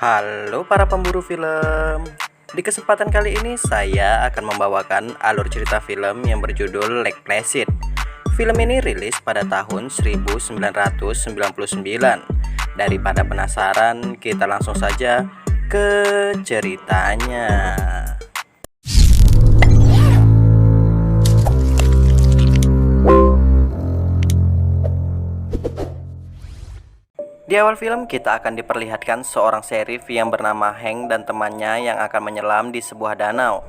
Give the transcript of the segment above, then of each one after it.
Halo para pemburu film. Di kesempatan kali ini saya akan membawakan alur cerita film yang berjudul Lake Placid. Film ini rilis pada tahun 1999. Daripada penasaran, kita langsung saja ke ceritanya. Di awal film kita akan diperlihatkan seorang sheriff yang bernama Hank dan temannya yang akan menyelam di sebuah danau.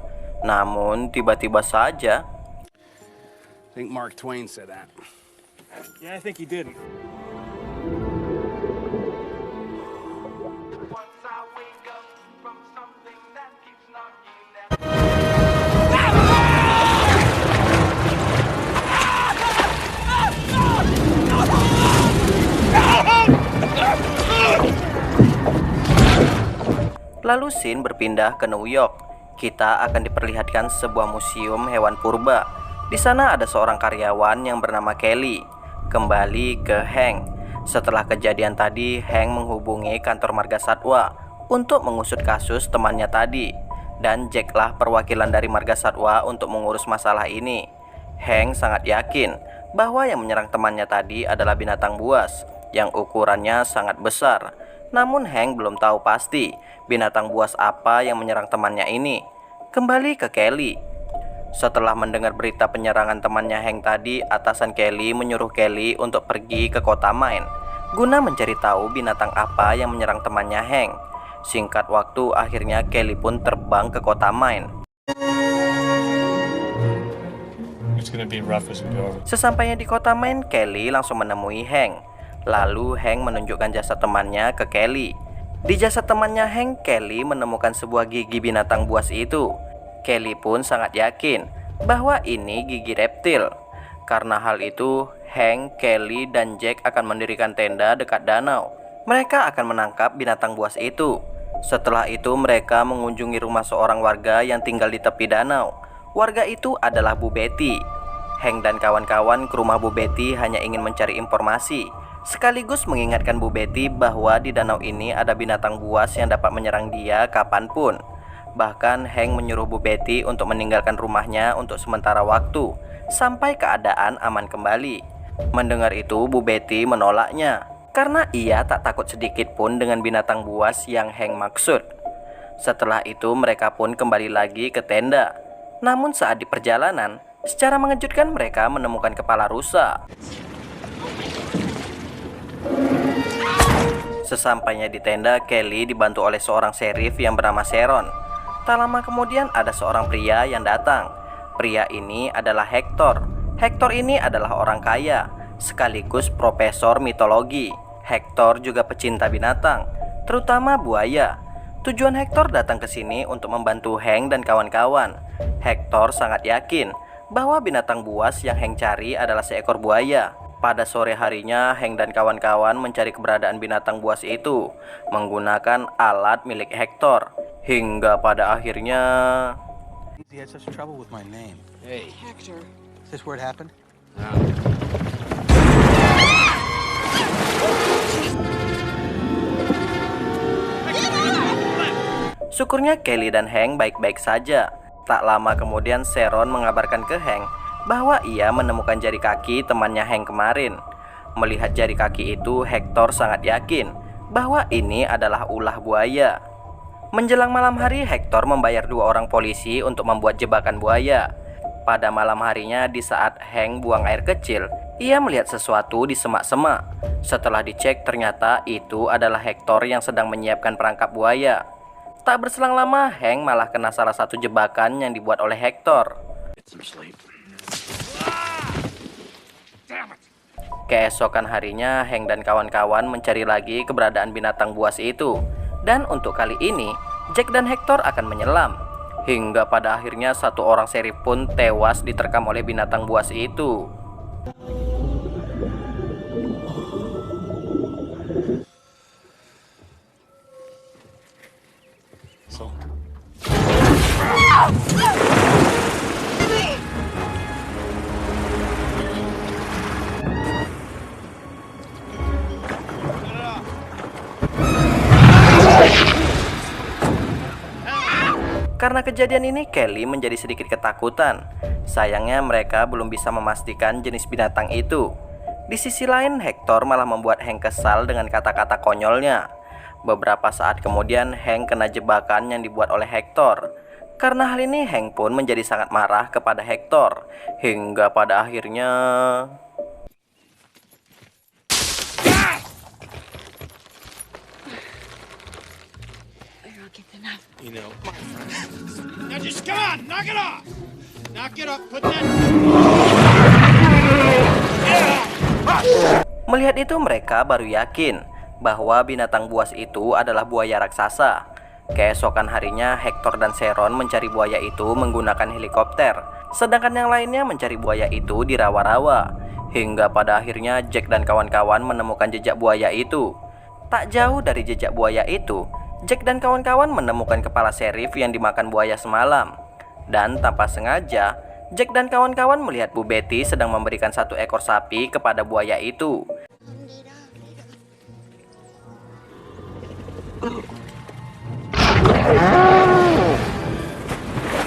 Namun tiba-tiba saja I think Mark Twain said that. Yeah, I think he did. lalu scene berpindah ke New York. Kita akan diperlihatkan sebuah museum hewan purba. Di sana ada seorang karyawan yang bernama Kelly. Kembali ke Hank. Setelah kejadian tadi, Hank menghubungi kantor Marga Satwa untuk mengusut kasus temannya tadi. Dan Jack lah perwakilan dari Marga Satwa untuk mengurus masalah ini. Hank sangat yakin bahwa yang menyerang temannya tadi adalah binatang buas yang ukurannya sangat besar. Namun Hank belum tahu pasti binatang buas apa yang menyerang temannya ini. Kembali ke Kelly. Setelah mendengar berita penyerangan temannya Hank tadi, atasan Kelly menyuruh Kelly untuk pergi ke kota Maine guna mencari tahu binatang apa yang menyerang temannya Hank. Singkat waktu, akhirnya Kelly pun terbang ke kota Maine. Sesampainya di kota Maine, Kelly langsung menemui Hank. Lalu Hank menunjukkan jasad temannya ke Kelly. Di jasad temannya Hank, Kelly menemukan sebuah gigi binatang buas itu. Kelly pun sangat yakin bahwa ini gigi reptil. Karena hal itu, Hank, Kelly, dan Jack akan mendirikan tenda dekat danau. Mereka akan menangkap binatang buas itu. Setelah itu mereka mengunjungi rumah seorang warga yang tinggal di tepi danau. Warga itu adalah Bu Betty. Hank dan kawan-kawan ke rumah Bu Betty hanya ingin mencari informasi, sekaligus mengingatkan Bu Betty bahwa di danau ini ada binatang buas yang dapat menyerang dia kapanpun. Bahkan Hank menyuruh Bu Betty untuk meninggalkan rumahnya untuk sementara waktu sampai keadaan aman kembali. Mendengar itu, Bu Betty menolaknya karena ia tak takut sedikit pun dengan binatang buas yang Hank maksud. Setelah itu mereka pun kembali lagi ke tenda. Namun saat di perjalanan, secara mengejutkan mereka menemukan kepala rusa. Sesampainya di tenda, Kelly dibantu oleh seorang sheriff yang bernama Sharon. Tak lama kemudian ada seorang pria yang datang. Pria ini adalah Hector. Hector ini adalah orang kaya, sekaligus profesor mitologi. Hector juga pecinta binatang, terutama buaya. Tujuan Hector datang ke sini untuk membantu Hank dan kawan-kawan. Hector sangat yakin bahwa binatang buas yang Hank cari adalah seekor buaya. Pada sore harinya, Hank dan kawan-kawan mencari keberadaan binatang buas itu menggunakan alat milik Hector. Hingga pada akhirnya He had such trouble with my name. Hey. Hector. Is this where it happened? No. syukurnya Kelly dan Hank baik-baik saja. Tak lama kemudian Sharon mengabarkan ke Hank bahwa ia menemukan jari kaki temannya Hank kemarin. Melihat jari kaki itu, Hector sangat yakin bahwa ini adalah ulah buaya. Menjelang malam hari, Hector membayar 2 orang polisi untuk membuat jebakan buaya. Pada malam harinya, di saat Hank buang air kecil, ia melihat sesuatu di semak-semak. Setelah dicek, ternyata itu adalah Hector yang sedang menyiapkan perangkap buaya. Tak berselang lama, Hank malah kena salah satu jebakan yang dibuat oleh Hector. Keesokan harinya, Hank dan kawan-kawan mencari lagi keberadaan binatang buas itu. Dan untuk kali ini, Jack dan Hector akan menyelam. Hingga pada akhirnya satu orang sheriff pun tewas diterkam oleh binatang buas itu. Karena kejadian ini, Kelly menjadi sedikit ketakutan. Sayangnya mereka belum bisa memastikan jenis binatang itu. Di sisi lain, Hector malah membuat Hank kesal dengan kata-kata konyolnya. Beberapa saat kemudian, Hank kena jebakan yang dibuat oleh Hector. Karena hal ini, Hank pun menjadi sangat marah kepada Hector. Hingga pada akhirnya... You know, now just come on, knock it off. Knock it off. Put that. Melihat itu, mereka baru yakin bahwa binatang buas itu adalah buaya raksasa. Keesokan harinya, Hector dan Sharon mencari buaya itu menggunakan helikopter, sedangkan yang lainnya mencari buaya itu di rawa-rawa. Hingga pada akhirnya Jack dan kawan-kawan menemukan jejak buaya itu. Tak jauh dari jejak buaya itu, Jack dan kawan-kawan menemukan kepala sheriff yang dimakan buaya semalam. Dan tanpa sengaja, Jack dan kawan-kawan melihat Bu Betty sedang memberikan satu ekor sapi kepada buaya itu.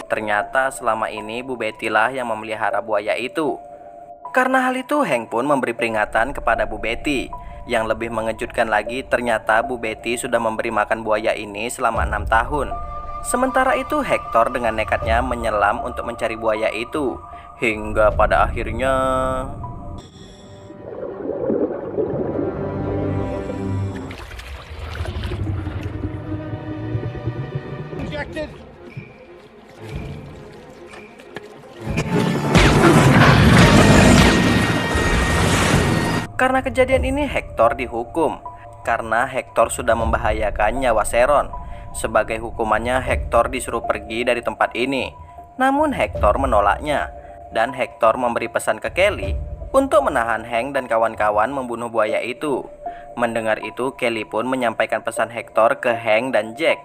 Ternyata selama ini Bu Betty lah yang memelihara buaya itu. Karena hal itu, Hank pun memberi peringatan kepada Bu Betty. Yang lebih mengejutkan lagi, ternyata Bu Betty sudah memberi makan buaya ini selama 6 tahun. Sementara itu, Hector dengan nekatnya menyelam untuk mencari buaya itu. Hingga pada akhirnya... Injected. Karena kejadian ini, Hector dihukum. Karena Hector sudah membahayakan nyawa Sharon. Sebagai hukumannya, Hector disuruh pergi dari tempat ini. Namun Hector menolaknya. Dan Hector memberi pesan ke Kelly untuk menahan Hank dan kawan-kawan membunuh buaya itu. Mendengar itu, Kelly pun menyampaikan pesan Hector ke Hank dan Jack.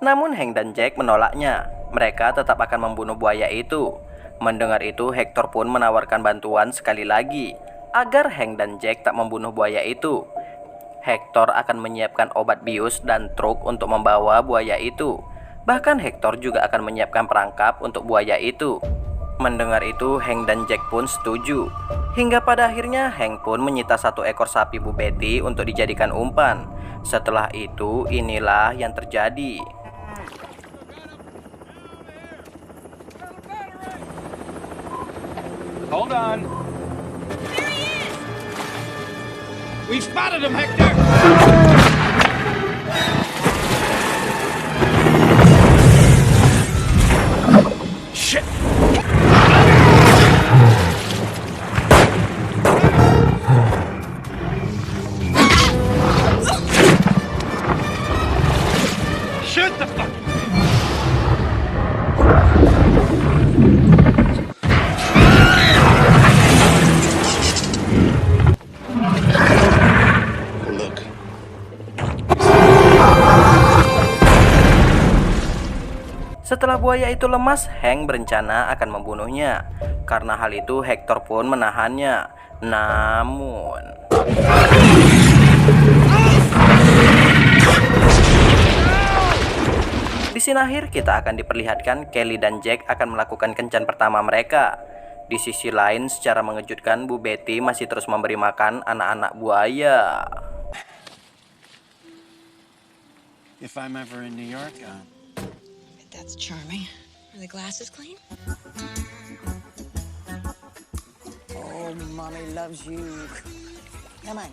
Namun Hank dan Jack menolaknya. Mereka tetap akan membunuh buaya itu. Mendengar itu, Hector pun menawarkan bantuan sekali lagi agar Hank dan Jack tak membunuh buaya itu. Hector akan menyiapkan obat bius dan truk untuk membawa buaya itu. Bahkan Hector juga akan menyiapkan perangkap untuk buaya itu. Mendengar itu, Hank dan Jack pun setuju. Hingga pada akhirnya Hank pun menyita satu ekor sapi Bu Betty untuk dijadikan umpan. Setelah itu, inilah yang terjadi. Hold on. We've spotted him, Hector! Shit! Shoot the fuck! Setelah buaya itu lemas, Hank berencana akan membunuhnya. Karena hal itu, Hector pun menahannya. Namun... di scene akhir kita akan diperlihatkan Kelly dan Jack akan melakukan kencan pertama mereka. Di sisi lain, secara mengejutkan, Bu Betty masih terus memberi makan anak-anak buaya. If I'm ever in New York, That's charming. Are the glasses clean? Oh, mommy loves you. Come on.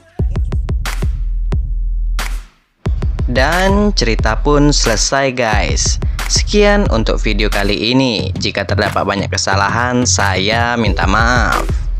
Dan cerita pun selesai guys. Sekian untuk video kali ini. Jika terdapat banyak kesalahan, saya minta maaf.